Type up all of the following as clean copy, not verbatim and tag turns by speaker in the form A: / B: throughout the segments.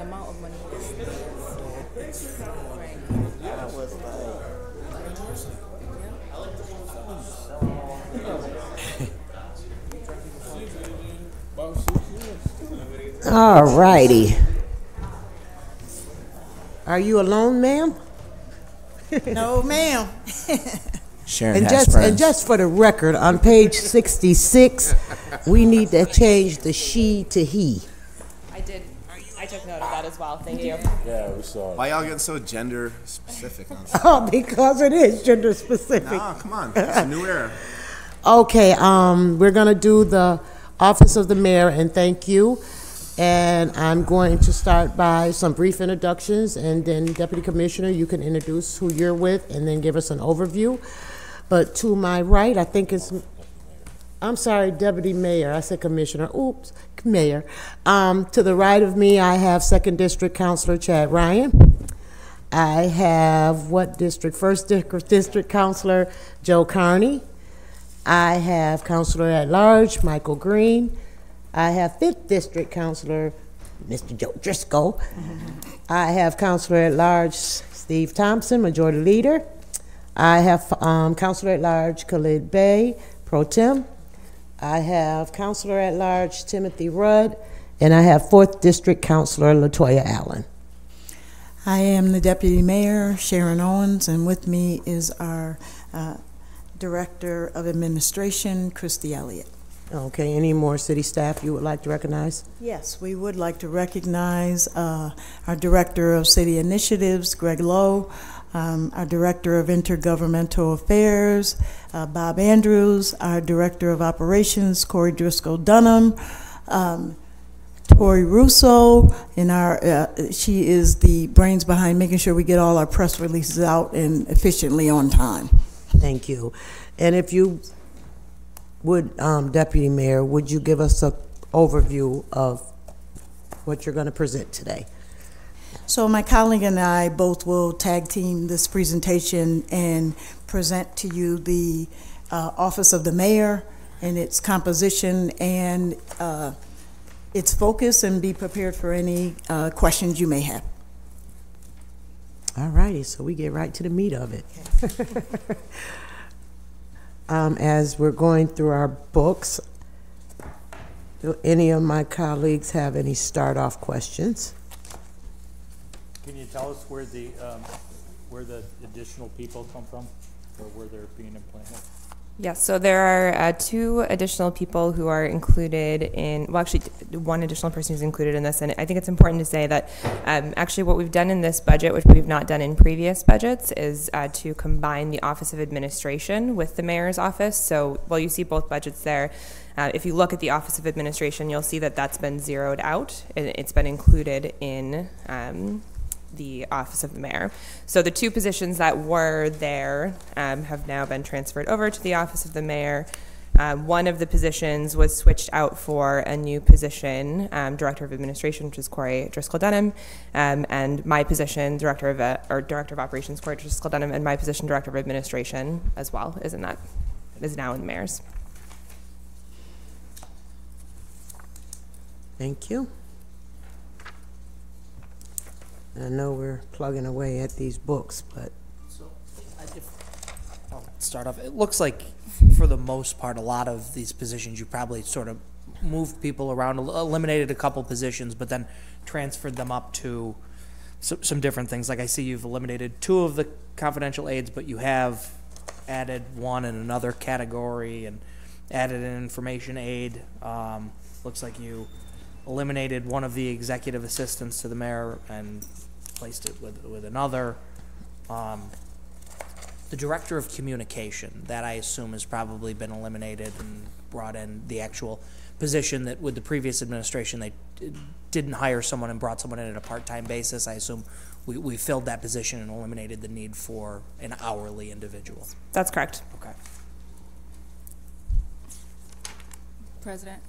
A: amount of money is right.
B: I was like, all righty. Are you alone, ma'am?
A: No, ma'am.
C: Sharon
B: And
C: has
B: just,
C: friends.
B: and just for the record, on page 66, we need to change the she to he.
D: I did. I took note of that as well. Thank you.
E: Yeah, we saw it.
F: Why y'all getting so gender specific on stuff?
B: Oh, because it is gender specific.
F: Nah, come on. It's a new era.
B: Okay, we're gonna do the office of the mayor, and thank you. And I'm going to start by some brief introductions, and then Deputy Commissioner, you can introduce who you're with and then give us an overview. But to my right, I think it's, I'm sorry, Deputy Mayor, I said Commissioner, oops, Mayor. To the right of me, I have Second District Councilor Chad Ryan. I have what district? First District Councilor Joe Carney. I have Councilor at Large Michael Green. I have 5th District Councilor Mr. Joe Driscoll. I have Councilor at Large Steve Thompson, Majority Leader. I have Councilor at Large Khalid Bey, Pro Tem. I have Councilor at Large Timothy Rudd, and I have 4th District Councilor Latoya Allen.
A: I am the Deputy Mayor, Sharon Owens, and with me is our Director of Administration, Christy Elliott.
B: Okay, any more city staff you would like to recognize?
A: Yes, we would like to recognize our Director of City Initiatives, Greg Lowe, our Director of Intergovernmental Affairs, Bob Andrews, our Director of Operations, Corey Driscoll Dunham, Tori Russo, and she is the brains behind making sure we get all our press releases out and efficiently on time.
B: Thank you. And if you would, Deputy Mayor, would you give us an overview of what you're going to present today?
A: So my colleague and I both will tag team this presentation and present to you the Office of the Mayor and its composition and its focus, and be prepared for any questions you may have.
B: All righty, so we get right to the meat of it. As we're going through our books, do any of my colleagues have any start-off questions?
E: Can you tell us where the additional people come from, or where they're being implanted?
D: Yes, so there are 2 additional people who are included in, well, actually, 1 additional person who's included in this, and I think it's important to say that actually what we've done in this budget, which we've not done in previous budgets, is to combine the Office of Administration with the Mayor's office. So while you see both budgets there, if you look at the Office of Administration, you'll see that that's been zeroed out. It's been included in the Office of the Mayor. So the 2 positions that were there have now been transferred over to the Office of the Mayor. One of the positions was switched out for a new position, Director of Administration, which is Corey Driscoll Dunham, and my position, Director of Operations, Corey Driscoll Dunham, and my position, Director of Administration, as well, is now in the Mayor's.
B: Thank you. I know we're plugging away at these books, but
C: So, I'll start off. It looks like, for the most part, a lot of these positions, you probably sort of moved people around, eliminated a couple positions, but then transferred them up to some different things. Like I see you've eliminated 2 of the confidential aides, but you have added 1 in another category and added an information aide. Looks like you eliminated 1 of the executive assistants to the mayor and placed it with another. The Director of Communication, that I assume has probably been eliminated and brought in the actual position that with the previous administration they didn't hire someone and brought someone in at a part-time basis. I assume we filled that position and eliminated the need for an hourly individual.
D: That's correct.
C: Okay.
G: President,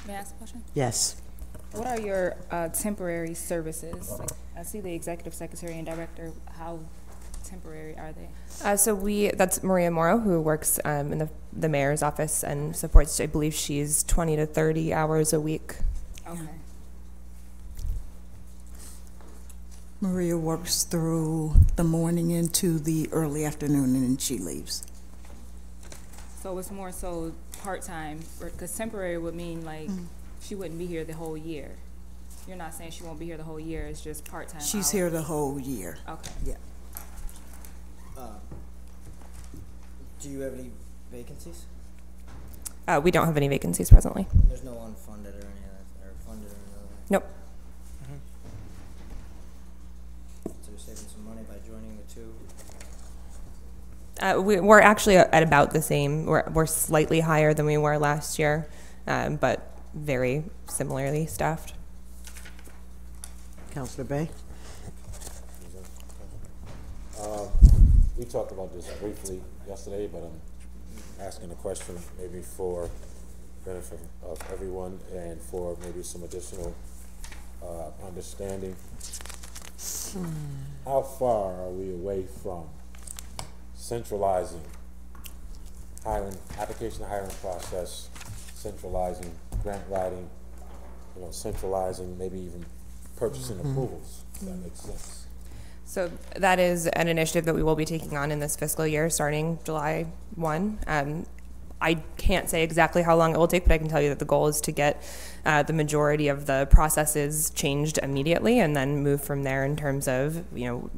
G: may I ask a question?
B: yes.
G: What are your temporary services? Like, I see the executive secretary and director. How temporary are they?
D: So that's Maria Morrow, who works in the mayor's office and supports, I believe she's 20 to 30 hours a week.
G: Okay.
A: Maria works through the morning into the early afternoon, and then she leaves.
G: So it's more so part-time, because temporary would mean like she wouldn't be here the whole year. You're not saying she won't be here the whole year, it's just part-time
A: She's
G: hours.
A: here the whole year.
G: Okay.
A: Yeah.
H: Do you have any vacancies?
D: We don't have any vacancies presently.
H: There's no unfunded or any of that, or funded or any of that?
D: Nope.
H: So you're saving some money by joining the two?
D: We're actually at about the same. We're slightly higher than we were last year, but very similarly staffed.
B: Councilor Bay?
I: We talked about this briefly yesterday, but I'm asking a question maybe for benefit of everyone and for maybe some additional understanding. How far are we away from centralizing application hiring process, centralizing grant writing, centralizing maybe even purchasing approvals, if that makes sense?
D: So that is an initiative that we will be taking on in this fiscal year, starting July 1. I can't say exactly how long it will take, but I can tell you that the goal is to get the majority of the processes changed immediately, and then move from there in terms of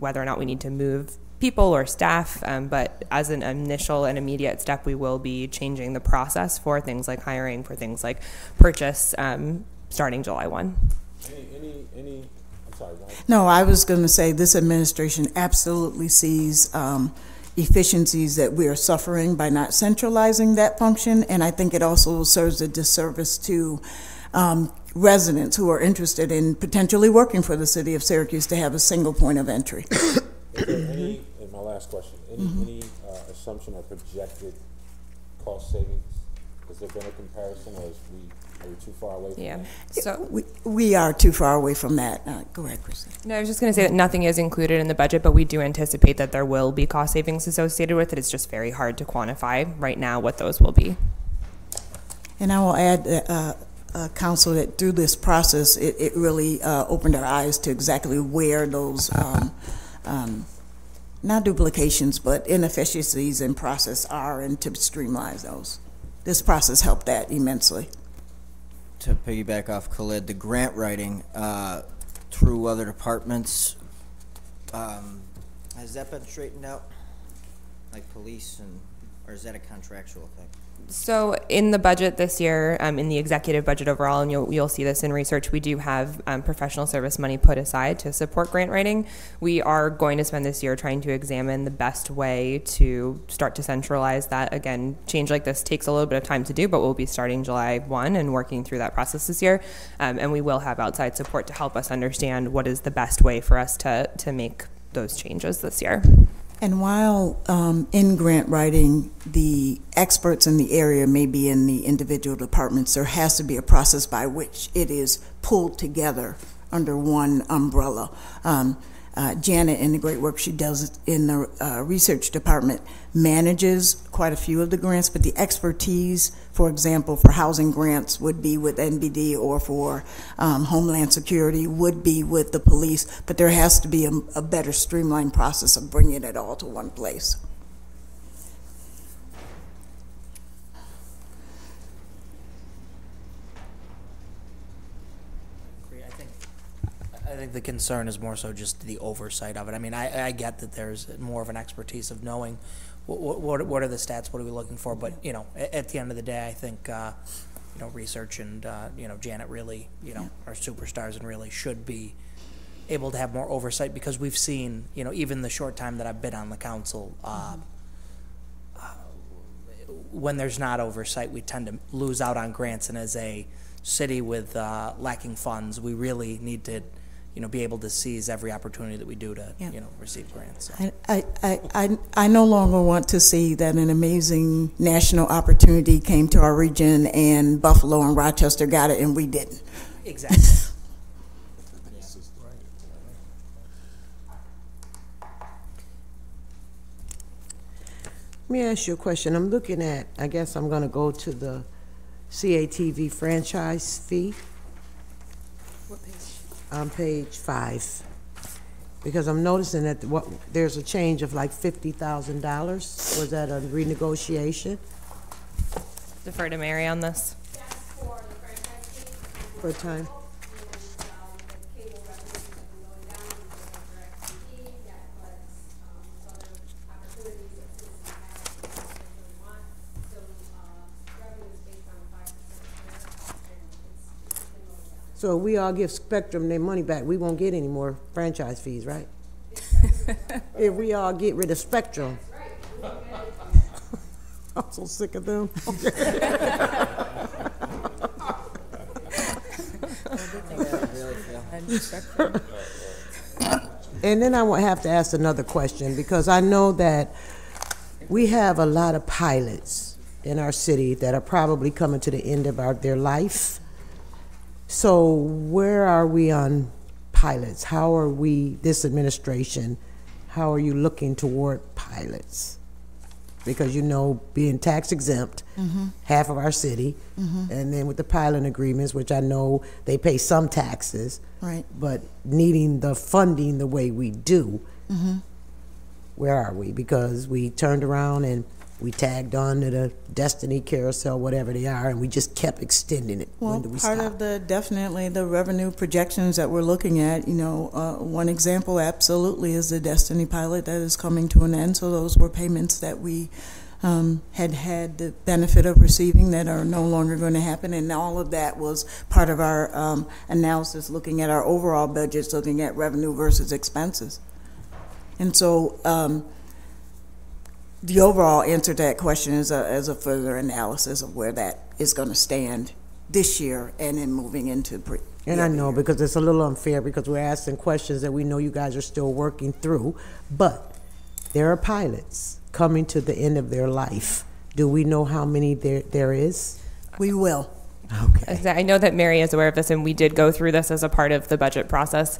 D: whether or not we need to move people or staff. But as an initial and immediate step, we will be changing the process for things like hiring, for things like purchase, starting July 1.
A: No, I was going to say this administration absolutely sees efficiencies that we are suffering by not centralizing that function, and I think it also serves a disservice to residents who are interested in potentially working for the city of Syracuse to have a single point of entry.
I: Is there any, and my last question, any assumption or projected cost savings? Has there been a comparison, or are we too far away from that?
D: So
A: we are too far away from that. Go ahead, Christine.
D: No, I was just going to say that nothing is included in the budget, but we do anticipate that there will be cost savings associated with it. It's just very hard to quantify right now what those will be.
A: And I will add, Council, that through this process, it really opened our eyes to exactly where those, not duplications, but inefficiencies in process are, and to streamline those. This process helped that immensely.
H: To piggyback off Khalid, the grant writing through other departments, has that been straightened out? Like police, or is that a contractual thing?
D: So in the budget this year, in the executive budget overall, and you'll see this in research, we do have professional service money put aside to support grant writing. We are going to spend this year trying to examine the best way to start to centralize that. Again, change like this takes a little bit of time to do, but we'll be starting July 1 and working through that process this year. And we will have outside support to help us understand what is the best way for us to make those changes this year.
A: And while in grant writing, the experts in the area may be in the individual departments, there has to be a process by which it is pulled together under one umbrella. Janet, in the great work she does in the research department, manages quite a few of the grants, but the expertise, for example, for housing grants would be with NBD, or for Homeland Security would be with the police, but there has to be a better streamlined process of bringing it all to one place.
C: I think the concern is more so just the oversight of it. I mean, I get that there's more of an expertise of knowing what are the stats, what are we looking for, but at the end of the day, I think research and Janet really are superstars and really should be able to have more oversight, because we've seen even the short time that I've been on the council, when there's not oversight, we tend to lose out on grants, and as a city with lacking funds, we really need to be able to seize every opportunity that we do to, receive grants. So.
A: I no longer want to see that an amazing national opportunity came to our region and Buffalo and Rochester got it and we didn't.
C: Exactly.
B: Let me ask you a question. I'm looking at, I guess I'm going to go to the CATV franchise fee.
G: What page?
B: On page 5. Because I'm noticing that there's a change of like $50,000. Was that a renegotiation?
D: Defer to Mary on this.
J: That's for the franchise fee.
B: For a time?
J: And, the cable revenues have been going down because of DirecTV, Netflix, other opportunities that citizens have that they really want. So, revenue is based on 5% share, and it's been going down.
B: So we all give Spectrum their money back, we won't get any more franchise fees, right? If we all get rid of Spectrum. I'm so sick of them. And then I will have to ask another question, because I know that we have a lot of pilots in our city that are probably coming to the end of their life. So where are we on pilots? How are we, this administration, how are you looking toward pilots? Because you know, being tax exempt, half of our city, and then with the pilot agreements, which I know they pay some taxes,
A: Right.
B: but needing the funding the way we do, where are we? Because we turned around and we tagged on to the Destiny Carousel, whatever they are, and we just kept extending it.
A: Well,
B: When do we
A: part
B: stop?
A: of definitely the revenue projections that we're looking at, one example absolutely is the Destiny pilot that is coming to an end. So those were payments that we had the benefit of receiving that are no longer going to happen. And all of that was part of our analysis, looking at our overall budgets, looking at revenue versus expenses. And so the overall answer to that question is a further analysis of where that is going to stand this year and then moving into
B: And I know, because it's a little unfair, because we're asking questions that we know you guys are still working through, but there are pilots coming to the end of their life. Do we know how many there is?
A: We will.
B: Okay.
D: I know that Mary is aware of this, and we did go through this as a part of the budget process.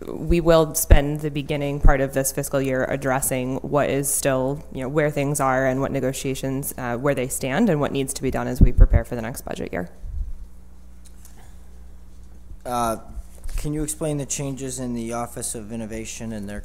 D: We will spend the beginning part of this fiscal year addressing what is still, where things are and what negotiations, where they stand and what needs to be done as we prepare for the next budget year.
H: Can you explain the changes in the Office of Innovation and their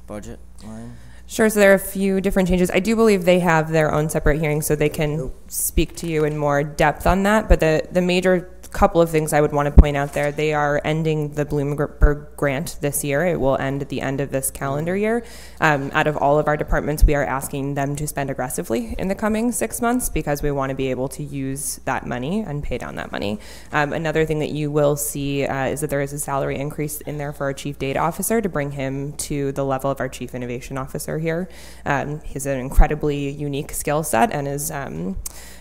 H: budget line?
D: Sure. So there are a few different changes. I do believe they have their own separate hearings, so they can speak to you in more depth on that. But the major couple of things I would want to point out there, they are ending the Bloomberg grant this year. It will end at the end of this calendar year. Out of all of our departments, we are asking them to spend aggressively in the coming 6 months because we want to be able to use that money and pay down that money. Another thing that you will see is that there is a salary increase in there for our chief data officer to bring him to the level of our chief innovation officer here. He's an incredibly unique skill set and is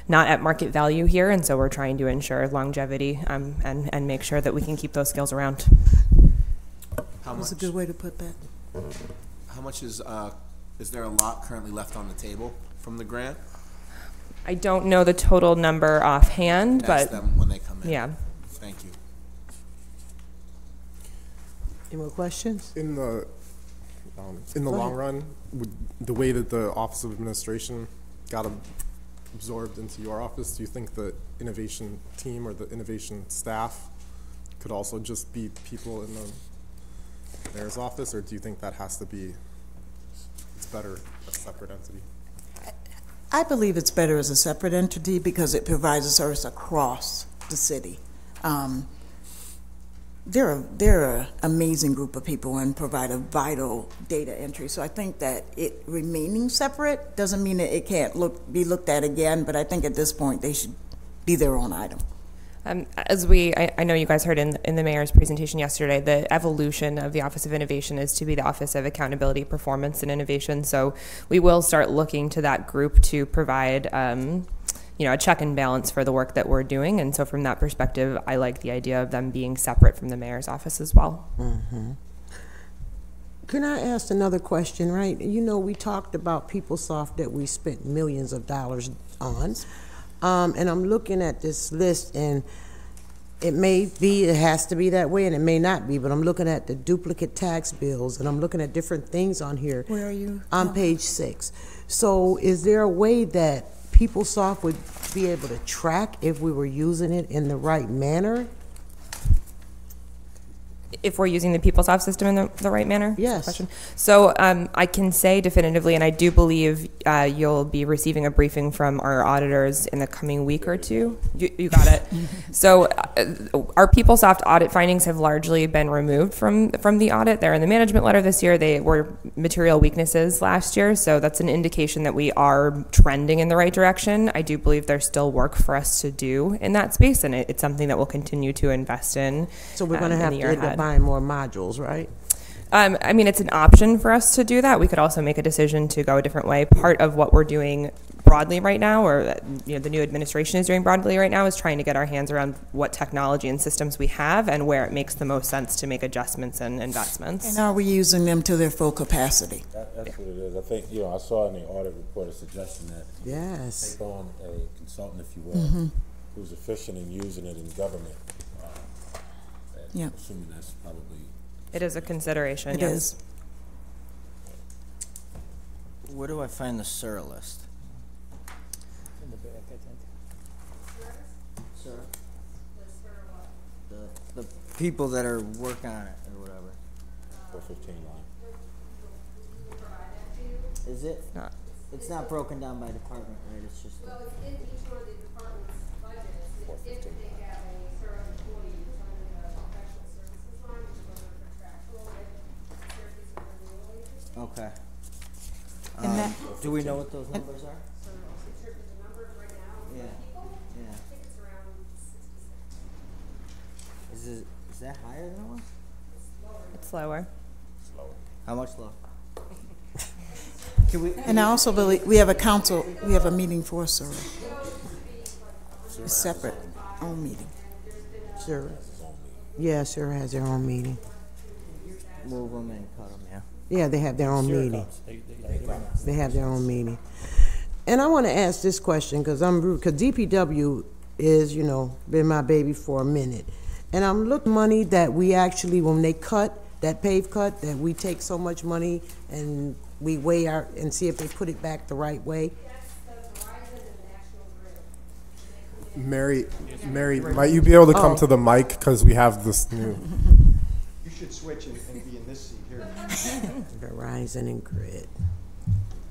D: not at market value here, and so we're trying to ensure longevity and make sure that we can keep those skills around.
A: That's a good way to put that.
F: How much is there a lot currently left on the table from the grant?
D: I don't know the total number offhand,
F: Ask
D: but
F: them when they come in.
D: yeah.
F: Thank you.
B: Any more questions?
K: In the long run, would the way that the Office of Administration got absorbed into your office, do you think the innovation team or the innovation staff could also just be people in the mayor's office, or do you think that has to be, it's better a separate entity?
A: I believe it's better as a separate entity because it provides a service across the city. They're an amazing group of people and provide a vital data entry. So I think that it remaining separate doesn't mean that it can't be looked at again, but I think at this point they should be their own item.
D: I know you guys heard in the mayor's presentation yesterday, the evolution of the Office of Innovation is to be the Office of Accountability, Performance, and Innovation. So we will start looking to that group to provide a check and balance for the work that we're doing. And so from that perspective, I like the idea of them being separate from the mayor's office as well.
B: Mm-hmm. Can I ask another question, right? We talked about PeopleSoft that we spent millions of dollars on. And I'm looking at this list, and it has to be that way, and it may not be, but I'm looking at the duplicate tax bills, and I'm looking at different things on here.
A: Where are you?
B: On page 6. So is there a way that PeopleSoft would be able to track if we were using it in the right manner?
D: If we're using the PeopleSoft system in the right manner?
B: Yes.
D: Question. So I can say definitively, and I do believe you'll be receiving a briefing from our auditors in the coming week or two. You got it. So our PeopleSoft audit findings have largely been removed from the audit. They're in the management letter this year. They were material weaknesses last year, so that's an indication that we are trending in the right direction. I do believe there's still work for us to do in that space, and it's something that we'll continue to invest in.
B: So we're going to have to end up buying more modules, right?
D: I mean, it's an option for us to do that. We could also make a decision to go a different way. Part of what we're doing broadly right now, or the new administration is doing broadly right now, is trying to get our hands around what technology and systems we have and where it makes the most sense to make adjustments and investments.
A: And are we using them to their full capacity?
I: That's what it is. I think, I saw in the audit report a suggestion that
B: Yes.
I: take on a consultant, if you will, who's efficient in using it in government.
A: Yeah.
I: Assuming that's probably.
D: It is a consideration.
A: It
D: yes.
A: is.
H: Where do I find the SIR list?
C: In the back, I think.
H: SIR? The people that are working on it or whatever.
I: 415 line.
H: Is it?
D: Not.
H: It's not broken down by department, right? It's just.
J: Well, it's in each one of the department's budgets, and if they have a certain employee who's under the professional services line, which is under contractual with Syracuse renewal agency.
H: Okay.
A: And that-
H: Do we know what those numbers are?
J: So in terms of the numbers right now, with
H: Yeah.
J: people,
H: Yeah.
J: I think it's around 66.
H: Is that higher than it was?
D: It's lower.
H: How much lower? Can we?
A: And I also believe we have a meeting for Sarah. A separate own meeting.
B: Sure. Yeah, sure has their own meeting.
H: Move them and cut them, yeah.
B: Yeah, they have their own meeting. They have their own meeting. And I want to ask this question because DPW is, been my baby for a minute. And I'm looking money that we actually, when they cut, that pave cut, that we take so much money and we weigh out and see if they put it back the right way.
J: That's the Verizon and National Grid.
K: Mary, might you be able to come to the mic because we have this new.
L: You should switch and be in this seat here.
B: Verizon and Grid.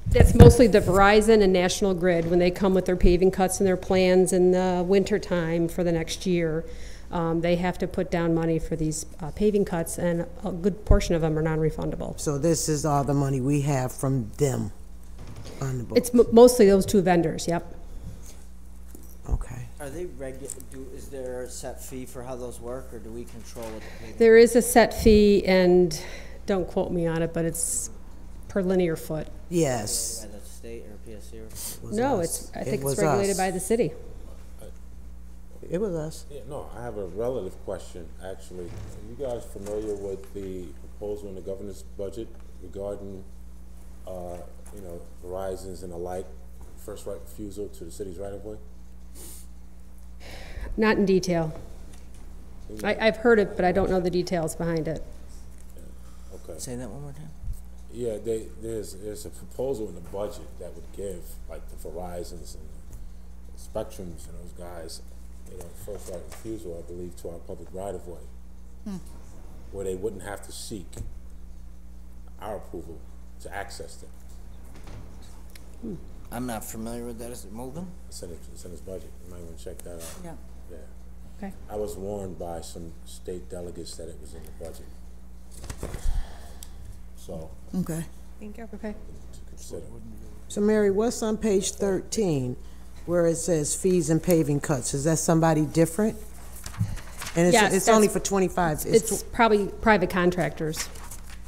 M: That's mostly the Verizon and National Grid, when they come with their paving cuts and their plans in the wintertime for the next year. They have to put down money for these paving cuts, and a good portion of them are non-refundable.
B: So this is all the money we have from them on the book.
M: It's mostly those two vendors, yep.
B: Okay.
H: Are they is there a set fee for how those work, or do we control what the paving?
M: There is a set fee, and don't quote me on it, but it's per linear foot.
B: Yes.
H: By the state or PSC?
M: No, I think it's regulated by the city.
B: It was us.
I: Yeah, no, I have a relative question, actually. Are you guys familiar with the proposal in the governor's budget regarding, Verizon's and the like, first right refusal to the city's right-of-way?
M: Not in detail. I've heard it, but I don't know the details behind it.
I: Yeah. Okay.
H: Say that one more time.
I: Yeah, there's a proposal in the budget that would give, like, the Verizons and the Spectrums and those guys, first right refusal, I believe, to our public right-of-way, where they wouldn't have to seek our approval to access them.
H: I'm not familiar with that. Is it moving?
I: It's in his budget. You might want to check that out.
A: Yeah.
I: Yeah.
M: Okay.
I: I was warned by some state delegates that it was in the budget. So,
A: Okay.
D: Thank you.
M: Okay.
I: to consider.
B: So Mary, what's on page 13 where it says fees and paving cuts? Is that somebody different? And
M: Yes,
B: it's only for 25.
M: It's probably private contractors,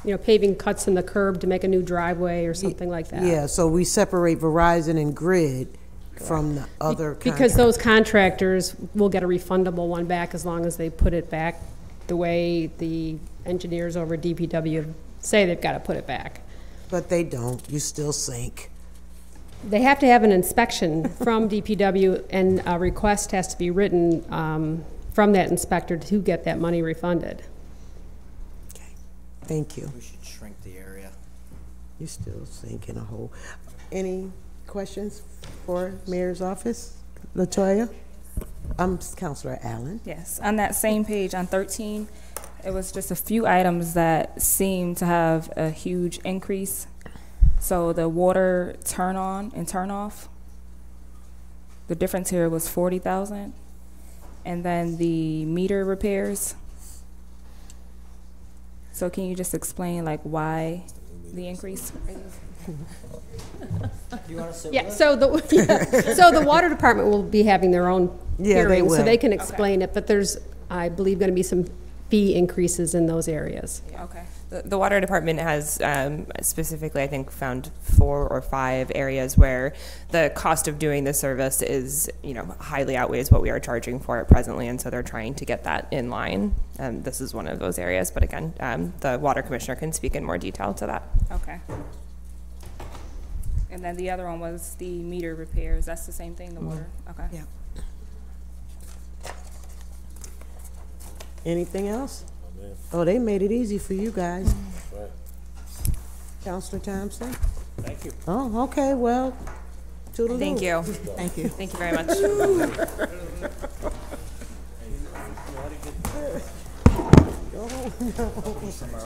M: paving cuts in the curb to make a new driveway or something like that.
B: Yeah, so we separate Verizon and Grid from the other
M: Because those contractors will get a refundable one back as long as they put it back the way the engineers over at DPW say they've got to put it back.
B: But they don't. You still sink.
M: They have to have an inspection from DPW, and a request has to be written from that inspector to get that money refunded.
B: Okay. Thank you.
H: We should shrink the area.
B: You still sink in a hole. Any questions for Mayor's office? LaToya? Councilor Allen.
G: Yes, on that same page, on 13, It was just a few items that seemed to have a huge increase. So the water turn on and turn off, the difference here was 40,000. And then the meter repairs. So can you just explain like why the increase?
H: You wanna sit
M: Yeah,
H: with
M: so the water department will be having their own
B: Yeah, they
M: hearing, so
B: will.
M: they can explain it, but there's, I believe, gonna be some fee increases in those areas.
G: Okay.
D: The water department has specifically, I think, found 4 or 5 areas where the cost of doing the service is, highly outweighs what we are charging for it presently, and so they're trying to get that in line. And this is one of those areas, but again, the water commissioner can speak in more detail to that.
G: Okay. And then the other one was the meter repairs. That's the same thing, the water? Okay.
A: Yeah.
B: Anything else?
I: Oh, man.
B: Oh, they made it easy for you guys.
I: Right.
B: Counselor Thompson?
E: Thank you.
B: Oh, okay, well, toodaloo.
D: Thank you.
A: Thank you.
D: Thank you very much.